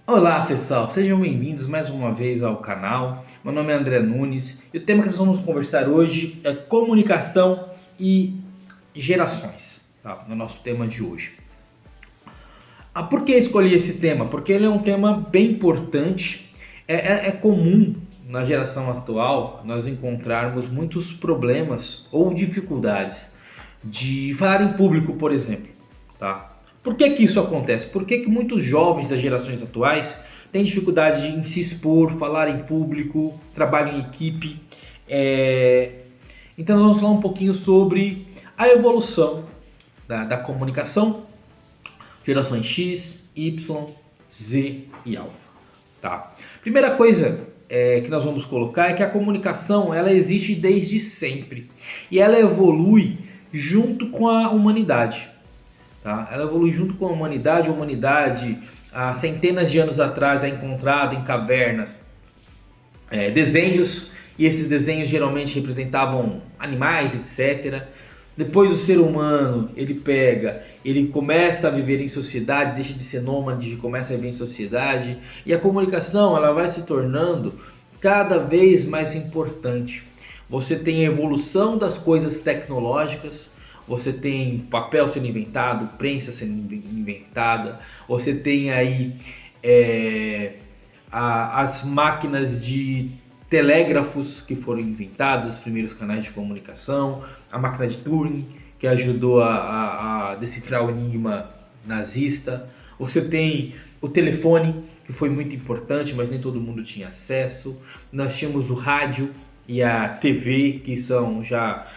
Olá pessoal, sejam bem-vindos mais uma vez ao canal. Meu nome é André Nunes e o tema que nós vamos conversar hoje é comunicação e gerações, tá? No nosso tema de hoje. Por que escolhi esse tema? Porque ele é um tema bem importante. É comum na geração atual nós encontrarmos muitos problemas ou dificuldades de falar em público, por exemplo, tá? Por que que isso acontece? Por que que muitos jovens das gerações atuais têm dificuldade em se expor, falar em público, trabalhar em equipe? Então nós vamos falar um pouquinho sobre a evolução da comunicação, gerações X, Y, Z e alfa. Tá? Primeira coisa que nós vamos colocar é que a comunicação ela existe desde sempre e ela evolui junto com a humanidade. Tá? Ela evolui junto com a humanidade. A humanidade, há centenas de anos atrás, é encontrado em cavernas desenhos, e esses desenhos geralmente representavam animais, etc. Depois o ser humano, ele começa a viver em sociedade, deixa de ser nômade, começa a viver em sociedade, e a comunicação ela vai se tornando cada vez mais importante. Você tem a evolução das coisas tecnológicas, você tem papel sendo inventado, prensa sendo inventada, você tem aí as máquinas de telégrafos que foram inventados, os primeiros canais de comunicação, a máquina de Turing que ajudou a decifrar o enigma nazista, você tem o telefone que foi muito importante, mas nem todo mundo tinha acesso, nós tínhamos o rádio e a TV que são já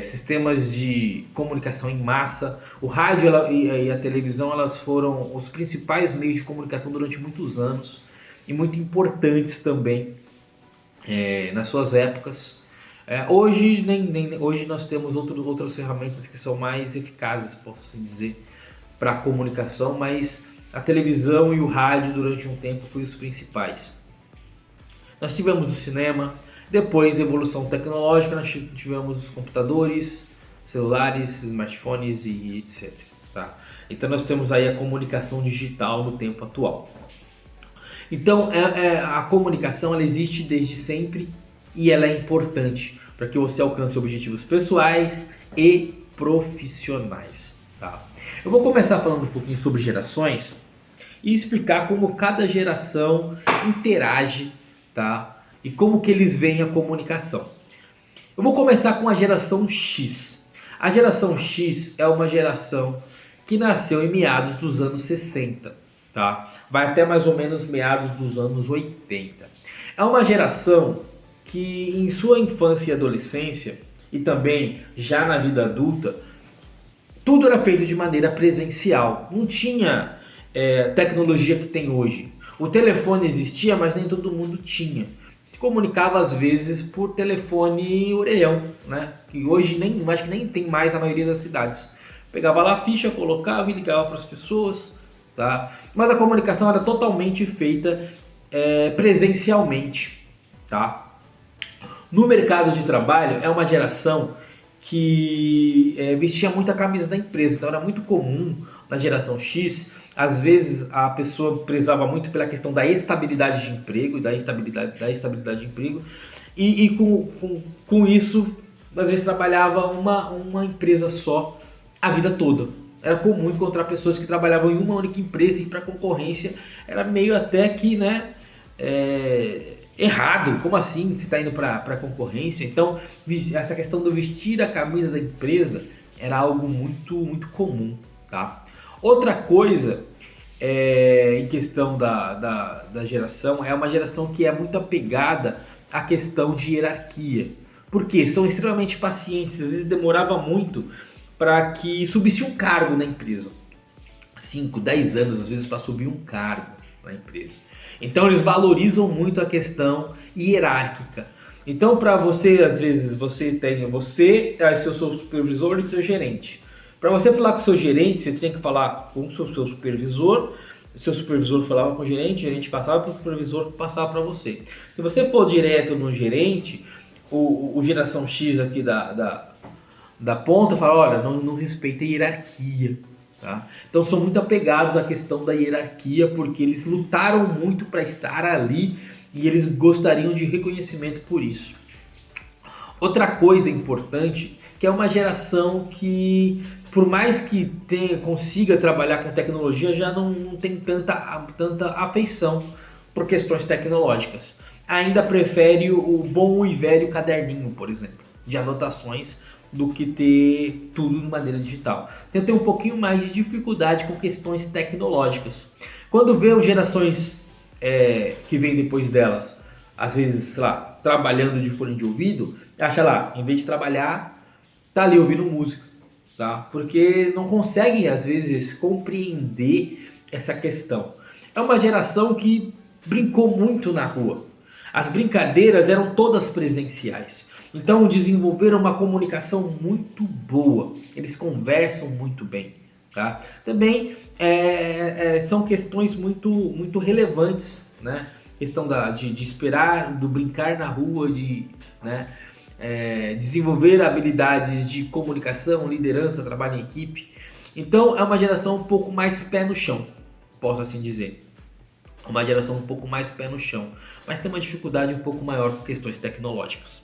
sistemas de comunicação em massa. O rádio e a televisão elas foram os principais meios de comunicação durante muitos anos e muito importantes também nas suas épocas. Hoje nós temos outras ferramentas que são mais eficazes, posso assim dizer, para a comunicação, mas a televisão e o rádio durante um tempo foram os principais. Nós tivemos o cinema, depois a evolução tecnológica, nós tivemos os computadores, celulares, smartphones e etc. Tá? Então nós temos aí a comunicação digital no tempo atual. Então a comunicação ela existe desde sempre e ela é importante para que você alcance objetivos pessoais e profissionais. Tá? Eu vou começar falando um pouquinho sobre gerações e explicar como cada geração interage, tá? E como que eles veem a comunicação. Eu vou começar com a geração X. A geração X é uma geração que nasceu em meados dos anos 60, tá? Vai até mais ou menos meados dos anos 80. É uma geração que em sua infância e adolescência e também já na vida adulta, tudo era feito de maneira presencial. Não tinha tecnologia que tem hoje. O telefone existia, mas nem todo mundo tinha. Comunicava às vezes por telefone orelhão, né? Que hoje acho que nem tem mais na maioria das cidades. Pegava lá a ficha, colocava e ligava para as pessoas, tá? Mas a comunicação era totalmente feita presencialmente, tá? No mercado de trabalho é uma geração que vestia muito a camisa da empresa, então era muito comum na geração X. Às vezes a pessoa prezava muito pela questão da estabilidade de emprego e da estabilidade de emprego e com isso às vezes trabalhava uma empresa só a vida toda. Era comum encontrar pessoas que trabalhavam em uma única empresa e ir para concorrência era meio até que errado. Como assim você está indo para concorrência? Então essa questão do vestir a camisa da empresa era algo muito, muito comum, tá? Outra coisa em questão da geração é uma geração que é muito apegada à questão de hierarquia. Porque são extremamente pacientes, às vezes demorava muito para que subisse um cargo na empresa. 5, 10 anos às vezes para subir um cargo na empresa. Então eles valorizam muito a questão hierárquica. Então para você, às vezes, você é seu supervisor e seu gerente. Para você falar com o seu gerente, você tinha que falar com o seu supervisor. O seu supervisor falava com o gerente passava para o supervisor, passava para você. Se você for direto no gerente, o geração X aqui da ponta fala, olha, não respeita a hierarquia, Tá? Então são muito apegados à questão da hierarquia, porque eles lutaram muito para estar ali e eles gostariam de reconhecimento por isso. Outra coisa importante, que é uma geração que, por mais que consiga trabalhar com tecnologia, já não tem tanta afeição por questões tecnológicas. Ainda prefere o bom e velho caderninho, por exemplo, de anotações, do que ter tudo de maneira digital. Então tem um pouquinho mais de dificuldade com questões tecnológicas. Quando vê gerações que vêm depois delas, às vezes, sei lá, trabalhando de fone de ouvido, acha lá, em vez de trabalhar, tá ali ouvindo música, tá? Porque não conseguem, às vezes, compreender essa questão. É uma geração que brincou muito na rua. As brincadeiras eram todas presenciais. Então desenvolveram uma comunicação muito boa. Eles conversam muito bem. Tá? Também são questões muito relevantes, né? Questão de esperar, do brincar na rua, né? Desenvolver habilidades de comunicação, liderança, trabalho em equipe. Então é uma geração um pouco mais pé no chão, posso assim dizer. Uma geração um pouco mais pé no chão, mas tem uma dificuldade um pouco maior com questões tecnológicas.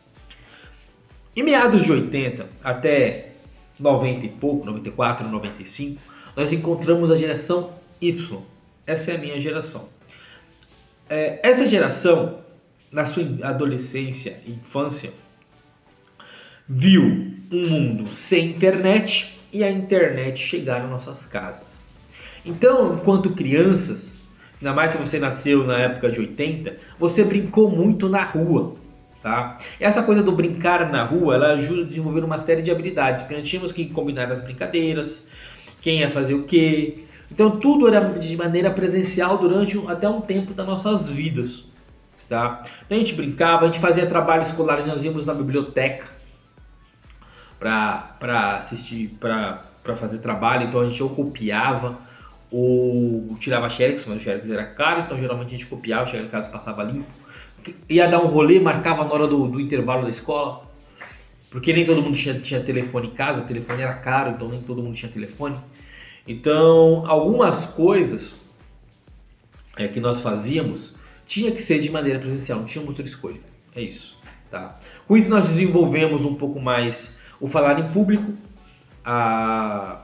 Em meados de 80 até 90 e pouco, 94, 95, nós encontramos a geração Y. Essa é a minha geração. Essa geração, na sua adolescência e infância, viu um mundo sem internet e a internet chegar nas nossas casas. Então, enquanto crianças, ainda mais se você nasceu na época de 80, você brincou muito na rua. Tá? Essa coisa do brincar na rua, ela ajuda a desenvolver uma série de habilidades, porque nós tínhamos que combinar as brincadeiras, quem ia fazer o quê. Então tudo era de maneira presencial durante até um tempo das nossas vidas. Tá? Então a gente brincava, a gente fazia trabalho escolar, nós íamos na biblioteca para assistir, para fazer trabalho, então a gente ou copiava ou tirava xerox, mas o xerox era caro, então geralmente a gente copiava, chegava em casa passava limpo. Ia dar um rolê, marcava na hora do intervalo da escola, porque nem todo mundo tinha telefone em casa, o telefone era caro, então nem todo mundo tinha telefone. Então, algumas coisas que nós fazíamos tinha que ser de maneira presencial, não tinha muita escolha. É isso. Tá? Com isso nós desenvolvemos um pouco mais o falar em público, a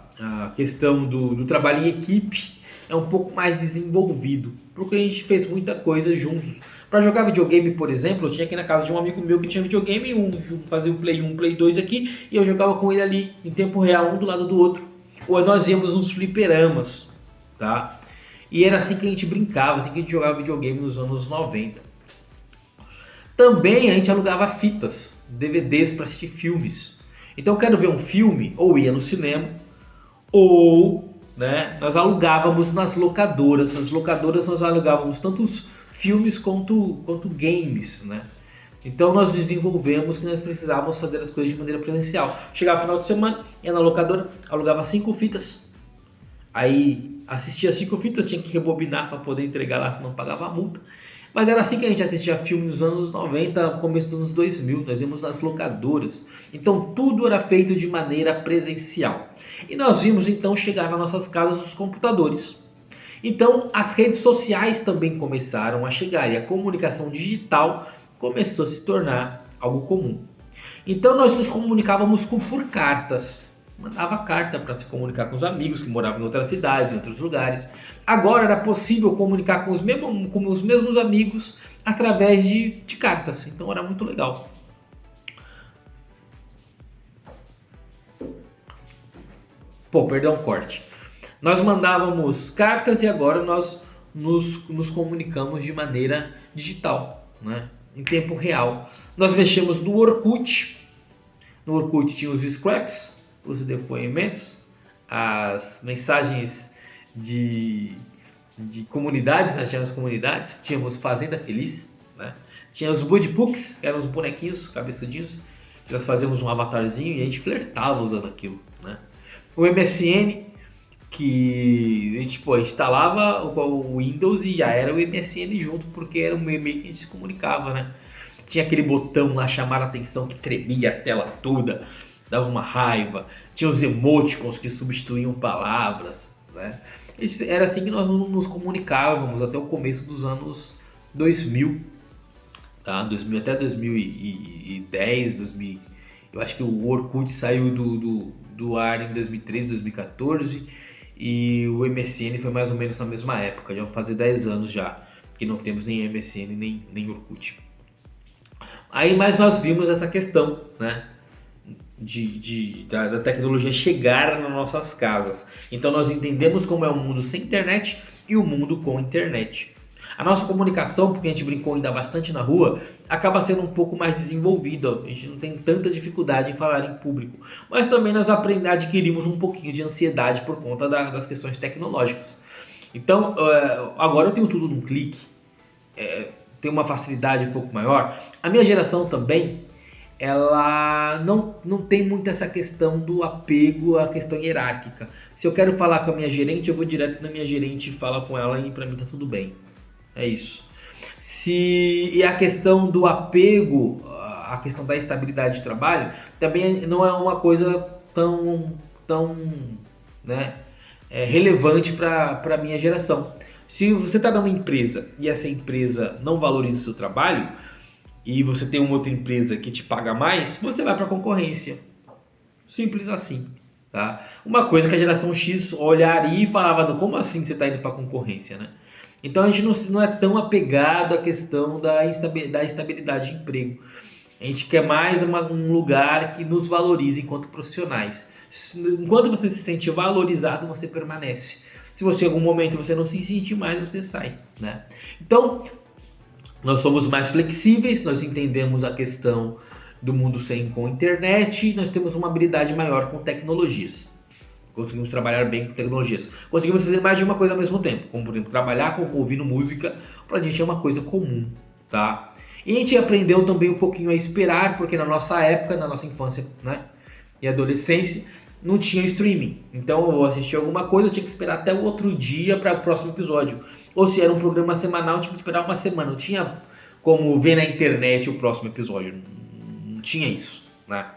questão do trabalho em equipe é um pouco mais desenvolvido, porque a gente fez muita coisa juntos. Para jogar videogame, por exemplo, eu tinha aqui na casa de um amigo meu que tinha videogame, fazia o Play 1, Play 2 aqui, e eu jogava com ele ali, em tempo real, um do lado do outro. Ou nós íamos nos fliperamas, tá? E era assim que a gente brincava, assim que a gente jogava videogame nos anos 90. Também a gente alugava fitas, DVDs para assistir filmes. Então eu quero ver um filme, ou ia no cinema, ou né, nós alugávamos nas locadoras. Nas locadoras nós alugávamos tantos filmes quanto games, né? Então nós desenvolvemos que nós precisávamos fazer as coisas de maneira presencial. Chegava no final de semana, ia na locadora, alugava 5 fitas. Aí assistia 5 fitas, tinha que rebobinar para poder entregar lá, senão pagava a multa. Mas era assim que a gente assistia filme nos anos 90, começo dos anos 2000, nós íamos nas locadoras. Então tudo era feito de maneira presencial. E nós vimos então chegar nas nossas casas os computadores. Então as redes sociais também começaram a chegar e a comunicação digital começou a se tornar algo comum. Então nós nos comunicávamos por cartas. Mandava carta para se comunicar com os amigos que moravam em outras cidades, em outros lugares. Agora era possível comunicar com os mesmos amigos através de cartas. Então era muito legal. Perdão, corte. Nós mandávamos cartas e agora nós nos comunicamos de maneira digital, né? Em tempo real. Nós mexemos no Orkut. No Orkut tinha os scraps, os depoimentos, as mensagens de comunidades, nós tínhamos comunidades, tínhamos Fazenda Feliz, né? Tinha os Budbooks, que eram os bonequinhos cabeçudinhos, que nós fazíamos um avatarzinho e a gente flertava usando aquilo, né? O MSN, que a gente instalava o Windows e já era o MSN junto, porque era um e-mail que a gente se comunicava, né? Tinha aquele botão lá, chamar a atenção, que tremia a tela toda, dava uma raiva. tinha os emoticons que substituíam palavras, né? Era assim que nós nos comunicávamos até o começo dos anos 2000, tá? 2000 até 2010, 2000. Eu acho que o Orkut saiu do ar em 2013, 2014 e o MSN foi mais ou menos na mesma época, já vão fazer 10 anos já que não temos nem MSN nem Orkut. Aí mais nós vimos essa questão, né, da tecnologia chegar nas nossas casas. Então nós entendemos como é o mundo sem internet e o mundo com internet. A nossa comunicação, porque a gente brincou ainda bastante na rua, acaba sendo um pouco mais desenvolvida. A gente não tem tanta dificuldade em falar em público. Mas também nós adquirimos um pouquinho de ansiedade por conta das questões tecnológicas. Então, agora eu tenho tudo num clique. Tem uma facilidade um pouco maior. A minha geração também, ela não tem muito essa questão do apego à questão hierárquica. Se eu quero falar com a minha gerente, eu vou direto na minha gerente e falo com ela e pra mim tá tudo bem. É isso. E a questão do apego, a questão da estabilidade de trabalho, também não é uma coisa tão né, relevante para a minha geração. Se você está numa empresa e essa empresa não valoriza o seu trabalho e você tem uma outra empresa que te paga mais, você vai para a concorrência. Simples assim. Tá? Uma coisa que a geração X olharia e falava, como assim você está indo para a concorrência, né? Então a gente não é tão apegado à questão da estabilidade de emprego. A gente quer mais um lugar que nos valorize enquanto profissionais. Enquanto você se sente valorizado, você permanece. Se você em algum momento você não se sentir mais, você sai, né? Então, nós somos mais flexíveis, nós entendemos a questão do mundo com internet e nós temos uma habilidade maior com tecnologias. Conseguimos trabalhar bem com tecnologias. Conseguimos fazer mais de uma coisa ao mesmo tempo. Como, por exemplo, trabalhar ouvindo música, pra gente é uma coisa comum, tá? E a gente aprendeu também um pouquinho a esperar, porque na nossa época, na nossa infância, né, e adolescência, não tinha streaming. Então eu assistia alguma coisa, eu tinha que esperar até o outro dia para o próximo episódio. Ou se era um programa semanal, eu tinha que esperar uma semana. Não tinha como ver na internet o próximo episódio. Não tinha isso, né?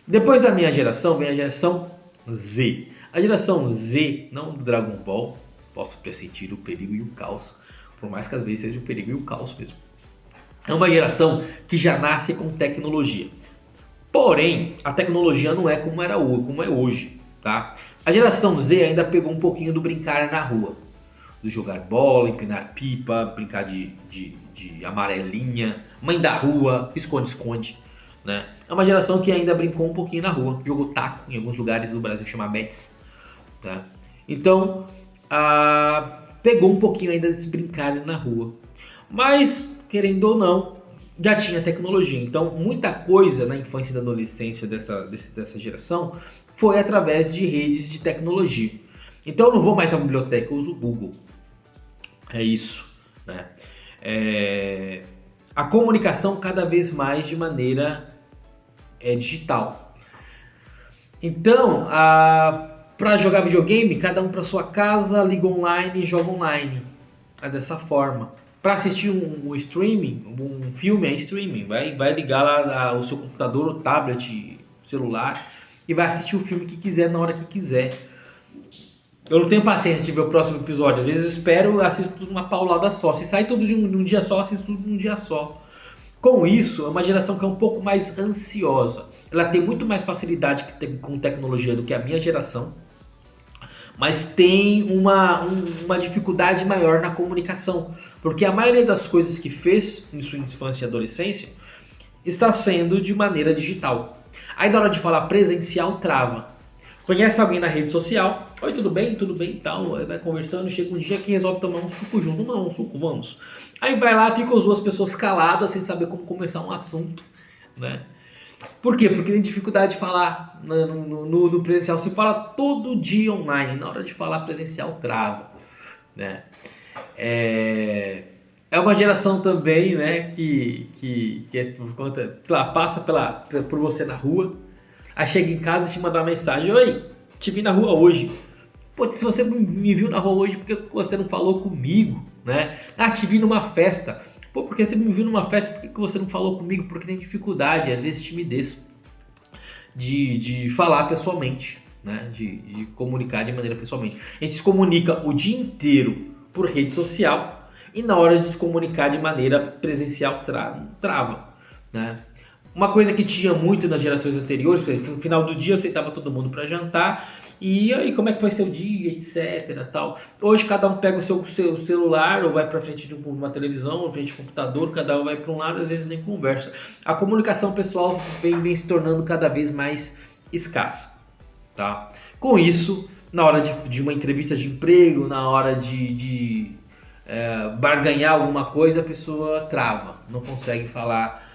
Depois da minha geração, vem a geração Z. A geração Z, não do Dragon Ball, posso pressentir o perigo e o caos, por mais que às vezes seja o perigo e o caos mesmo. É uma geração que já nasce com tecnologia. Porém, a tecnologia não é como é hoje, tá? A geração Z ainda pegou um pouquinho do brincar na rua, do jogar bola, empinar pipa, brincar de amarelinha, mãe da rua, esconde-esconde, né? É uma geração que ainda brincou um pouquinho na rua, jogou taco, em alguns lugares do Brasil chama bets, tá? Então, pegou um pouquinho ainda desse brincar na rua. Mas, querendo ou não, já tinha tecnologia. Então, muita coisa na infância e na adolescência dessa geração foi através de redes de tecnologia. Então, eu não vou mais na biblioteca, eu uso o Google. É isso, né? A comunicação cada vez mais de maneira digital. Então, para jogar videogame, cada um para sua casa, liga online e joga online. É dessa forma. Para assistir um streaming, um filme é streaming. Vai ligar lá o seu computador, o tablet, o celular e vai assistir o filme que quiser na hora que quiser. Eu não tenho paciência de ver o próximo episódio. Às vezes eu espero e assisto tudo numa paulada só. Se sai tudo de um dia só, assisto tudo num dia só. Com isso, é uma geração que é um pouco mais ansiosa. Ela tem muito mais facilidade com tecnologia do que a minha geração, mas tem uma dificuldade maior na comunicação, porque a maioria das coisas que fez em sua infância e adolescência está sendo de maneira digital. Aí na hora de falar presencial, trava. Conhece alguém na rede social, oi, tudo bem e tal, aí vai conversando, chega um dia que resolve tomar um suco junto, vamos tomar um suco, vamos. Aí vai lá, ficam as duas pessoas caladas, sem saber como começar um assunto, né? Por quê? Porque tem dificuldade de falar no presencial. Se fala todo dia online, na hora de falar presencial trava, né? É uma geração também, né, que é por conta, sei lá, passa por você na rua, aí chega em casa e te manda uma mensagem, oi, te vi na rua hoje. Pô, se você me viu na rua hoje, por que você não falou comigo, né? Te vi numa festa. Pô, porque você me viu numa festa, por que você não falou comigo? Porque tem dificuldade, às vezes timidez. de falar pessoalmente, né? De comunicar de maneira pessoalmente. A gente se comunica o dia inteiro por rede social e na hora de se comunicar de maneira presencial trava, né? Uma coisa que tinha muito nas gerações anteriores, no final do dia eu sentava todo mundo para jantar e aí como é que foi seu dia, etc, tal. Hoje cada um pega o seu celular ou vai para frente de uma televisão, ou frente de um computador, cada um vai para um lado, às vezes nem conversa. A comunicação pessoal vem se tornando cada vez mais escassa, tá? Com isso, na hora de uma entrevista de emprego, na hora de barganhar alguma coisa, a pessoa trava, não consegue falar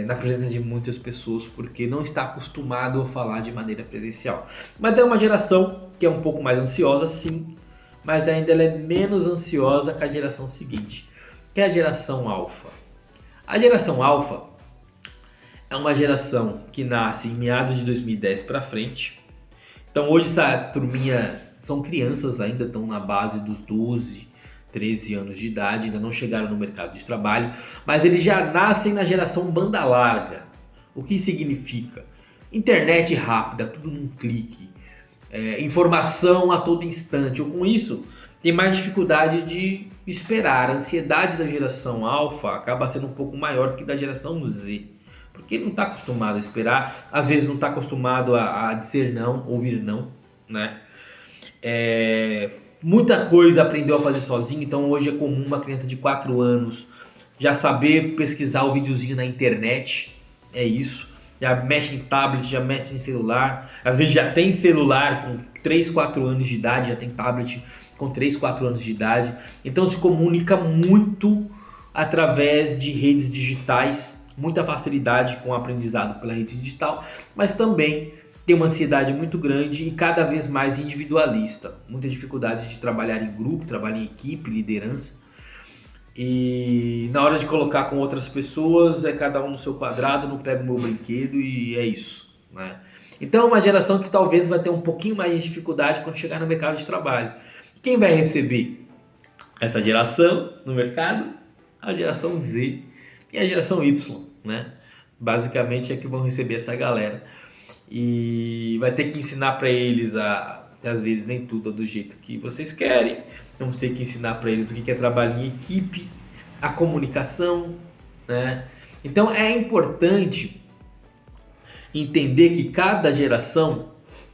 na presença de muitas pessoas porque não está acostumado a falar de maneira presencial. Mas é uma geração que é um pouco mais ansiosa, sim, mas ainda ela é menos ansiosa que a geração seguinte, que é a geração alfa. A geração alfa é uma geração que nasce em meados de 2010 para frente. Então hoje essa turminha são crianças ainda, estão na base dos 12, 13 anos de idade, ainda não chegaram no mercado de trabalho, mas eles já nascem na geração banda larga. O que significa? Internet rápida, tudo num clique, informação a todo instante. Ou com isso, tem mais dificuldade de esperar. A ansiedade da geração alfa acaba sendo um pouco maior que da geração Z, porque não está acostumado a esperar, às vezes não está acostumado a dizer não, ouvir não, né? Muita coisa aprendeu a fazer sozinho, então hoje é comum uma criança de 4 anos já saber pesquisar o videozinho na internet, é isso. Já mexe em tablet, já mexe em celular, às vezes já tem celular com 3, 4 anos de idade, já tem tablet com 3, 4 anos de idade. Então se comunica muito através de redes digitais, muita facilidade com o aprendizado pela rede digital, mas também tem uma ansiedade muito grande e cada vez mais individualista. Muita dificuldade de trabalhar em grupo, trabalhar em equipe, liderança. E na hora de colocar com outras pessoas, é cada um no seu quadrado, não pega o meu brinquedo e é isso, né? Então é uma geração que talvez vai ter um pouquinho mais de dificuldade quando chegar no mercado de trabalho. E quem vai receber essa geração no mercado? A geração Z e a geração Y, né? Basicamente é que vão receber essa galera. E vai ter que ensinar para eles às vezes nem tudo é do jeito que vocês querem. Vamos ter que ensinar para eles o que é trabalho em equipe, a comunicação, né? Então é importante entender que cada geração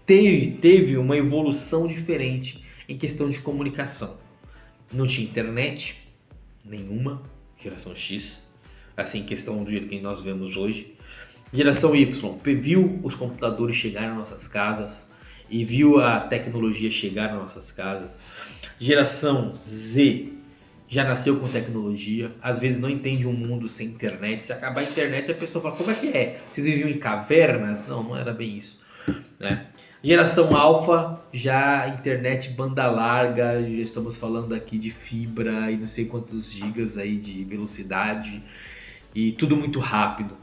teve uma evolução diferente em questão de comunicação. Não tinha internet nenhuma, geração X, assim, em questão do jeito que nós vemos hoje. Geração Y viu os computadores chegarem nas nossas casas e viu a tecnologia chegar nas nossas casas. Geração Z já nasceu com tecnologia, às vezes não entende um mundo sem internet. Se acabar a internet, a pessoa fala, como é que é? Vocês viviam em cavernas? Não, não era bem isso, né? Geração alfa, já internet banda larga, já estamos falando aqui de fibra e não sei quantos gigas aí de velocidade e tudo muito rápido,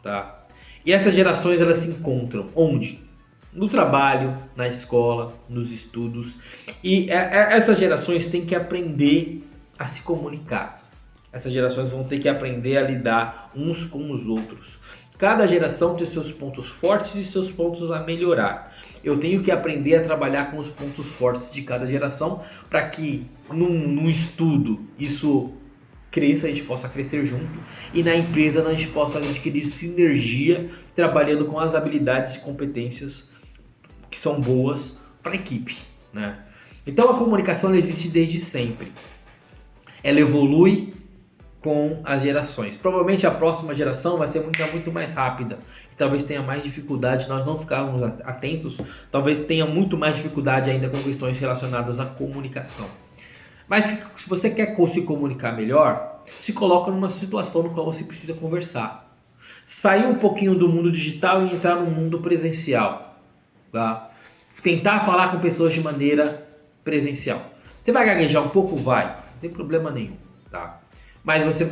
tá? E essas gerações elas se encontram onde? No trabalho, na escola, nos estudos. E essas gerações têm que aprender a se comunicar. Essas gerações vão ter que aprender a lidar uns com os outros. Cada geração tem seus pontos fortes e seus pontos a melhorar. Eu tenho que aprender a trabalhar com os pontos fortes de cada geração para que num estudo isso cresça, a gente possa crescer junto e na empresa a gente possa adquirir sinergia trabalhando com as habilidades e competências que são boas para a equipe, né? Então a comunicação ela existe desde sempre. Ela evolui com as gerações. Provavelmente a próxima geração vai ser muito mais rápida. Talvez tenha mais dificuldade, nós não ficarmos atentos, talvez tenha muito mais dificuldade ainda com questões relacionadas à comunicação. Mas se você quer se comunicar melhor, se coloca numa situação no qual você precisa conversar. Sair um pouquinho do mundo digital e entrar no mundo presencial, tá? Tentar falar com pessoas de maneira presencial. Você vai gaguejar um pouco? Vai, não tem problema nenhum, tá? Mas você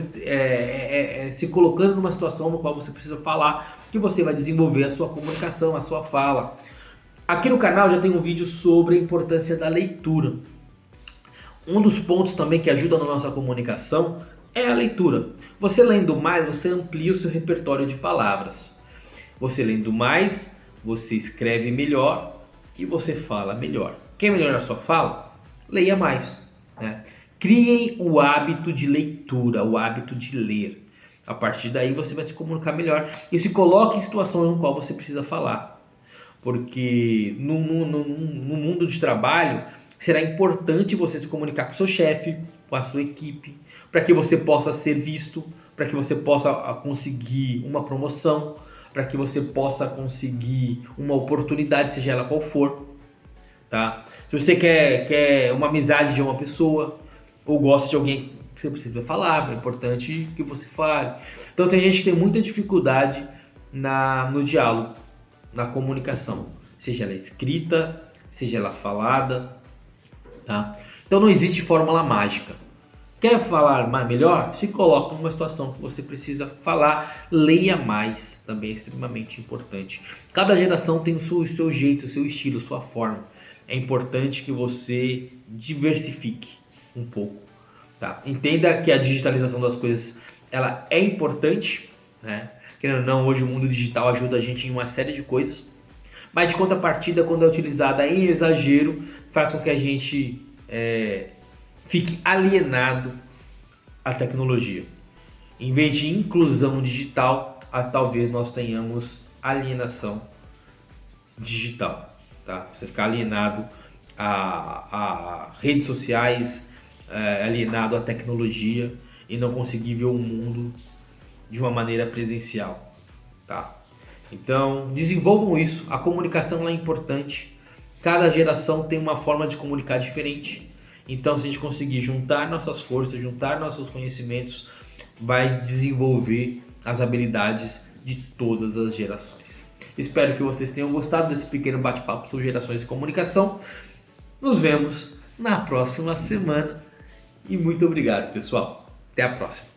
se colocando numa situação no qual você precisa falar, que você vai desenvolver a sua comunicação, a sua fala. Aqui no canal já tem um vídeo sobre a importância da leitura. Um dos pontos também que ajuda na nossa comunicação é a leitura. Você lendo mais, você amplia o seu repertório de palavras. Você lendo mais, você escreve melhor e você fala melhor. Quer melhorar a sua fala? Leia mais, né? Criem o hábito de leitura, o hábito de ler. A partir daí você vai se comunicar melhor e se coloque em situações no qual você precisa falar. Porque no mundo de trabalho será importante você se comunicar com o seu chefe, com a sua equipe, para que você possa ser visto, para que você possa conseguir uma promoção, para que você possa conseguir uma oportunidade, seja ela qual for. Tá? Se você quer uma amizade de uma pessoa, ou gosta de alguém que você precisa falar, é importante que você fale. Então tem gente que tem muita dificuldade no diálogo, na comunicação, seja ela escrita, seja ela falada, tá? Então não existe fórmula mágica. Quer falar melhor? Se coloca numa situação que você precisa falar, leia mais, também é extremamente importante. Cada geração tem o seu jeito, o seu estilo, a sua forma. É importante que você diversifique um pouco, tá? Entenda que a digitalização das coisas, ela é importante, né? Querendo ou não, hoje o mundo digital ajuda a gente em uma série de coisas, mas de contrapartida, quando é utilizada em exagero, faz com que a gente fique alienado à tecnologia. Em vez de inclusão digital, talvez nós tenhamos alienação digital, tá? Você ficar alienado a redes sociais, alienado à tecnologia e não conseguir ver o mundo de uma maneira presencial, tá? Então, desenvolvam isso. A comunicação é importante. Cada geração tem uma forma de comunicar diferente. Então, se a gente conseguir juntar nossas forças, juntar nossos conhecimentos, vai desenvolver as habilidades de todas as gerações. Espero que vocês tenham gostado desse pequeno bate-papo sobre gerações de comunicação. Nos vemos na próxima semana. E muito obrigado, pessoal. Até a próxima.